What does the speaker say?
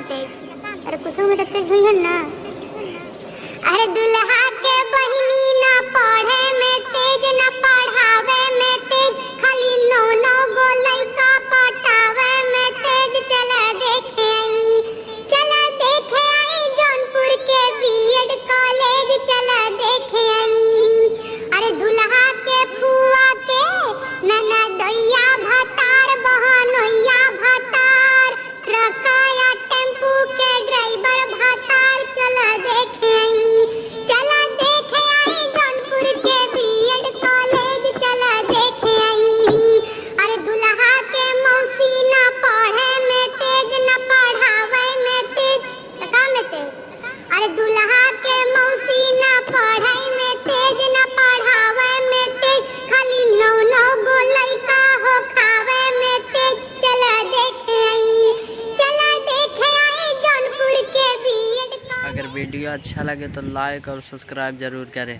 तेज। अरे कुछ में तो तेज हुई है ना। अरे दुल्हा के बहिनी ना पढ़े में तेज, ना पढ़ावे में तेज, खाली नौ नौ गो लइका पटावे में तेज। चला देखे आई जौनपुर के बीएड कॉलेज, चला देखे आई। अरे दुल्हा के फुआ के ननदइया भतार, बहनोइया भतार, ट्रक या टेम्पू के ड्राइवर भतार, चला देखे आई। चला देखे आई जौनपुर के बीएड कॉलेज, चला देखे आई। अरे दुल्हा के मौसी ना पढ़े में तेज, ना पढ़ावे में तेज, का में तेज। अरे दुल्हा के मौसी ना पढ़ाई में तेज, ना पढ़ावे में तेज, खाली नौ नौ गो लइका हो खावे में तेज। चला देखे आई, चला देखे आई जौनपुर के बीएड। अगर वीडियो अच्छा लगे तो लाइक और सब्सक्राइब जरूर करें।